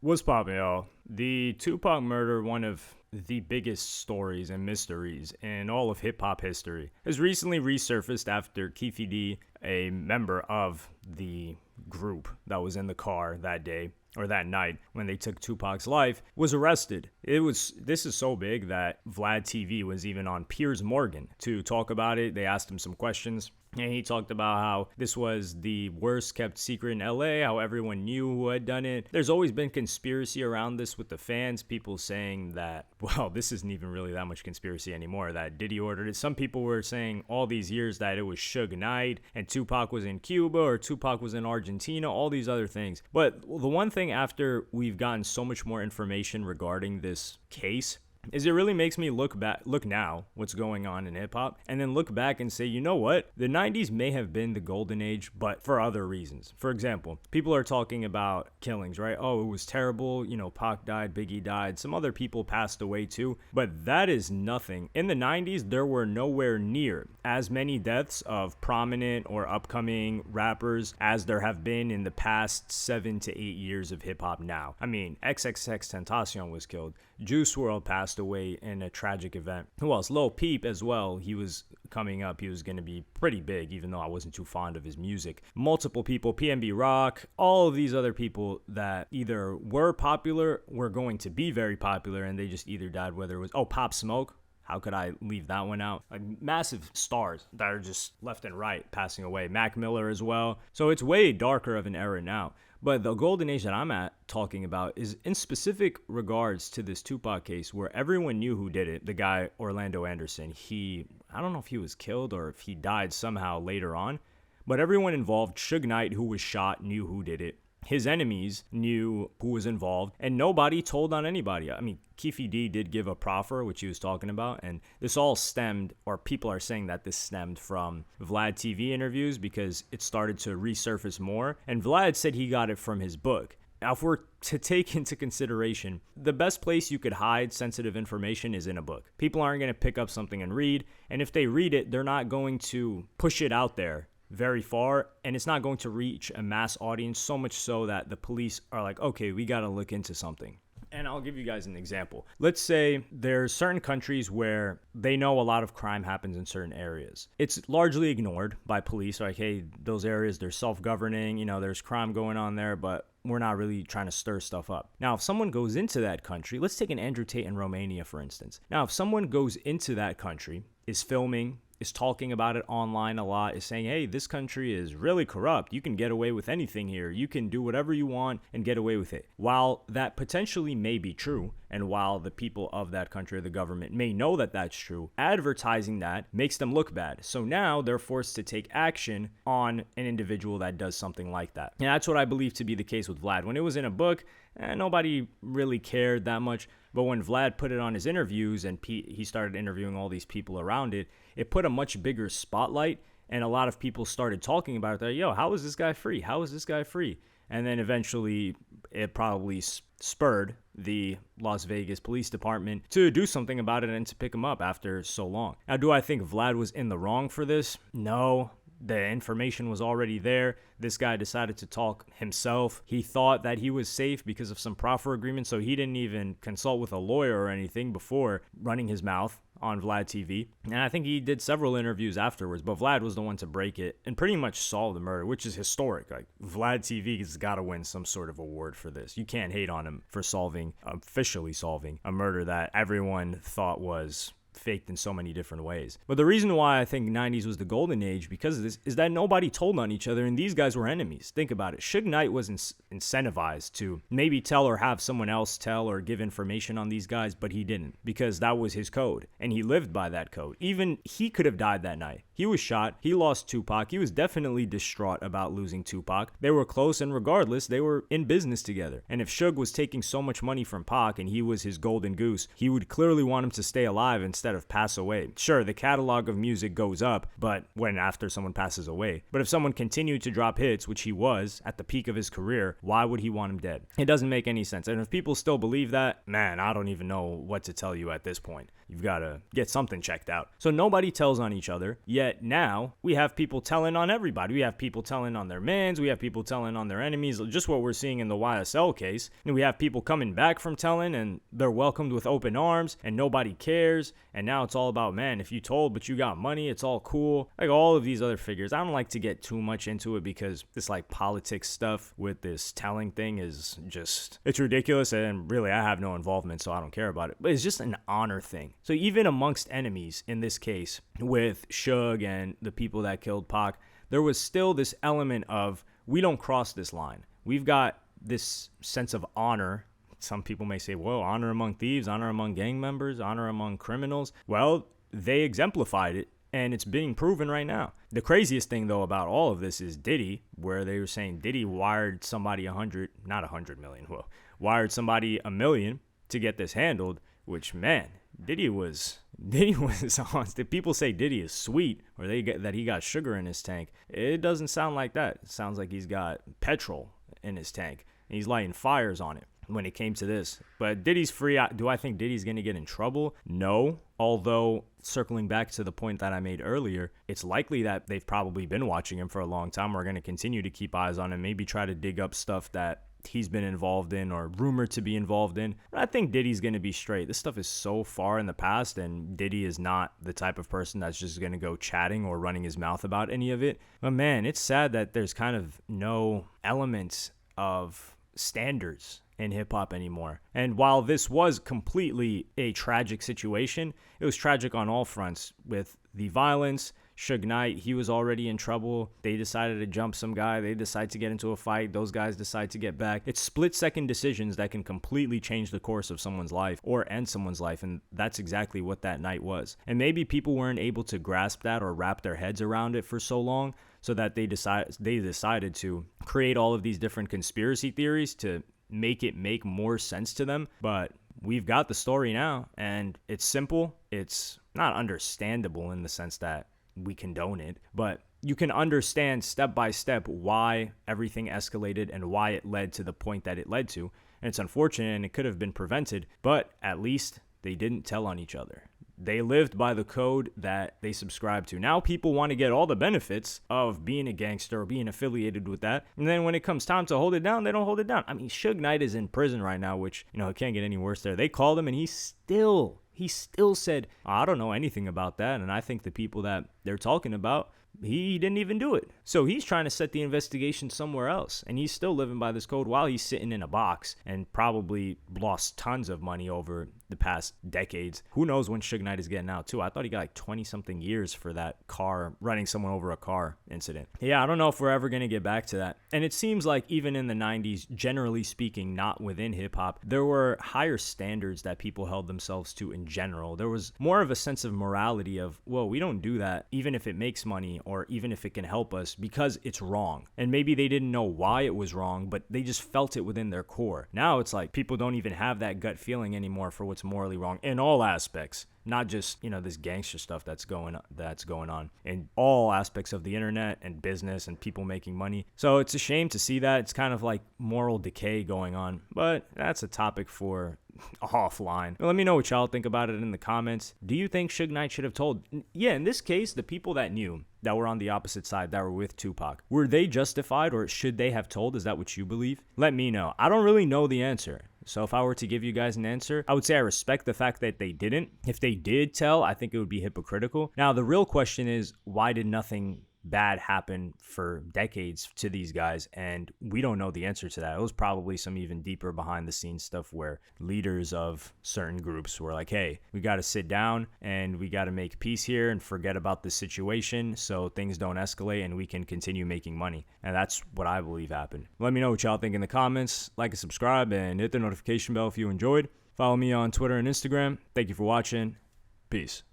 What's poppin', y'all? The Tupac murder, one of the biggest stories and mysteries in all of hip-hop history, has recently resurfaced after Keefe D, a member of the group that was in the car that day, or that night when they took Tupac's life, was arrested. This is so big that Vlad TV was even on Piers Morgan to talk about it. They asked him some questions, and he talked about how this was the worst kept secret in LA, how everyone knew who had done it. There's always been conspiracy around this with the fans, people saying that, well, this isn't even really that much conspiracy anymore, that Diddy ordered it. Some people were saying all these years that it was Suge Knight and Tupac was in Cuba or Tupac was in Argentina, all these other things. But the one thing after we've gotten so much more information regarding this case is it really makes me look now what's going on in hip-hop, and then look back and say, you know what, the 90s may have been the golden age, but for other reasons. For example, people are talking about killings, right? Oh, it was terrible, Pac died, Biggie died, some other people passed away too, but that is nothing. In the 90s, there were nowhere near as many deaths of prominent or upcoming rappers as there have been in the past 7 to 8 years of hip-hop now. I mean, XXXTentacion was killed, Juice WRLD passed away in a tragic event. Who else? Lil Peep as well. He was coming up. He was going to be pretty big, even though I wasn't too fond of his music. Multiple people, PNB Rock, all of these other people that either were popular, were going to be very popular, and they just either died, whether it was, Pop Smoke. How could I leave that one out? Like massive stars that are just left and right passing away. Mac Miller as well. So it's way darker of an era now. But the golden age that I'm talking about is in specific regards to this Tupac case where everyone knew who did it. The guy, Orlando Anderson, I don't know if he was killed or if he died somehow later on, but everyone involved, Suge Knight, who was shot, knew who did it. His enemies knew who was involved, and nobody told on anybody. I mean, Keefe D did give a proffer, which he was talking about, and this all stemmed, or people are saying that this stemmed from Vlad TV interviews because it started to resurface more, and Vlad said he got it from his book. Now, if we're to take into consideration, the best place you could hide sensitive information is in a book. People aren't going to pick up something and read, and if they read it, they're not going to push it out there very far, and it's not going to reach a mass audience, so much so that the police are like, okay, we got to look into something. And I'll give you guys an example. Let's say there's certain countries where they know a lot of crime happens in certain areas. It's largely ignored by police, like, hey, those areas, they're self-governing, there's crime going on there, but we're not really trying to stir stuff up. Now, if someone goes into that country, let's take an Andrew Tate in Romania, for instance. Now, if someone goes into that country, is filming, is talking about it online a lot, is saying, hey, this country is really corrupt. You can get away with anything here. You can do whatever you want and get away with it. While that potentially may be true, and while the people of that country or the government may know that that's true, advertising that makes them look bad. So now they're forced to take action on an individual that does something like that. And that's what I believe to be the case with Vlad. When it was in a book, nobody really cared that much. But when Vlad put it on his interviews and he started interviewing all these people around it, it put a much bigger spotlight, and a lot of people started talking about it. They're like, yo, how is this guy free? How is this guy free? And then eventually it probably spurred the Las Vegas Police Department to do something about it and to pick him up after so long. Now, do I think Vlad was in the wrong for this? No. The information was already there. This guy decided to talk himself. He thought that he was safe because of some proffer agreement, so he didn't even consult with a lawyer or anything before running his mouth on Vlad TV. And I think he did several interviews afterwards, but Vlad was the one to break it and pretty much solve the murder, which is historic. Like, Vlad TV has got to win some sort of award for this. You can't hate on him for officially solving a murder that everyone thought was faked in so many different ways. But the reason why I think 90s was the golden age because of this is that nobody told on each other, and these guys were enemies. Think about it. Suge Knight was incentivized to maybe tell or have someone else tell or give information on these guys, but he didn't because that was his code, and he lived by that code. Even he could have died that night. He was shot. He lost Tupac. He was definitely distraught about losing Tupac. They were close, and regardless, they were in business together. And if Suge was taking so much money from Pac and he was his golden goose, he would clearly want him to stay alive instead of pass away. Sure, the catalog of music goes up, but after someone passes away. But if someone continued to drop hits, which he was at the peak of his career, why would he want him dead? It doesn't make any sense. And if people still believe that, man, I don't even know what to tell you at this point. you've got to get something checked out. So nobody tells on each other, yet now we have people telling on everybody. We have people telling on their mans, we have people telling on their enemies, just what we're seeing in the YSL case. And we have people coming back from telling, and they're welcomed with open arms, and nobody cares. And now it's all about, man, if you told but you got money, it's all cool. Like all of these other figures. I don't like to get too much into it because this like politics stuff with this telling thing is just, it's ridiculous. And really, I have no involvement, so I don't care about it. But it's just an honor thing. So even amongst enemies in this case with Suge and the people that killed Pac, there was still this element of, we don't cross this line. We've got this sense of honor. Some people may say, well, honor among thieves, honor among gang members, honor among criminals. Well, they exemplified it, and it's being proven right now. The craziest thing, though, about all of this is Diddy, where they were saying Diddy wired somebody wired somebody $1 million to get this handled, which, man, Diddy was honest. People say Diddy is sweet, or that he got sugar in his tank. It doesn't sound like that. It sounds like he's got petrol in his tank, and he's lighting fires on it when it came to this. But Diddy's free. Do I think Diddy's going to get in trouble? No. Although, circling back to the point that I made earlier, it's likely that they've probably been watching him for a long time. We're going to continue to keep eyes on him, maybe try to dig up stuff that he's been involved in or rumored to be involved in. But I think Diddy's going to be straight. This stuff is so far in the past, and Diddy is not the type of person that's just going to go chatting or running his mouth about any of it. But man, it's sad that there's kind of no elements of standards in hip-hop anymore. And while this was completely a tragic situation, it was tragic on all fronts with the violence. Suge Knight, he was already in trouble. They decided to jump some guy. They decide to get into a fight. Those guys decide to get back. It's split-second decisions that can completely change the course of someone's life or end someone's life, and that's exactly what that night was. And maybe people weren't able to grasp that or wrap their heads around it for so long, so that they decided to create all of these different conspiracy theories to make it make more sense to them. But we've got the story now, and it's simple. It's not understandable in the sense that we condone it, but you can understand step by step why everything escalated and why it led to the point that it led to. And it's unfortunate, and it could have been prevented, but at least they didn't tell on each other. They lived by the code that they subscribed to. Now people want to get all the benefits of being a gangster or being affiliated with that. And then when it comes time to hold it down, they don't hold it down. I mean, Suge Knight is in prison right now, which, it can't get any worse there. They called him, and he still said, I don't know anything about that. And I think the people that they're talking about, he didn't even do it. So he's trying to set the investigation somewhere else. And he's still living by this code while he's sitting in a box and probably lost tons of money over the past decades. Who knows when Suge Knight is getting out too. I thought he got like 20-something years for that running someone over a car incident. Yeah, I don't know if we're ever going to get back to that. And it seems like even in the 90s, generally speaking, not within hip hop, there were higher standards that people held themselves to in general. There was more of a sense of morality of, well, we don't do that even if it makes money or even if it can help us because it's wrong. And maybe they didn't know why it was wrong, but they just felt it within their core. Now it's like people don't even have that gut feeling anymore for what's morally wrong in all aspects. Not just, this gangster stuff that's going on in all aspects of the internet and business and people making money. So it's a shame to see that. It's kind of like moral decay going on, but that's a topic for offline. Let me know what y'all think about it in the comments. Do you think Suge Knight should have told? Yeah, in this case, the people that knew, that were on the opposite side, that were with Tupac, were they justified, or should they have told? Is that what you believe? Let me know. I don't really know the answer. So if I were to give you guys an answer, I would say I respect the fact that they didn't. If they did tell, I think it would be hypocritical. Now, the real question is, why did nothing bad happen for decades to these guys? And we don't know the answer to that. It was probably some even deeper behind the scenes stuff where leaders of certain groups were like, hey, we got to sit down and we got to make peace here and forget about this situation so things don't escalate and we can continue making money. And that's what I believe happened. Let me know what y'all think in the comments. Like and subscribe and hit the notification bell if you enjoyed. Follow me on Twitter and Instagram. Thank you for watching. Peace.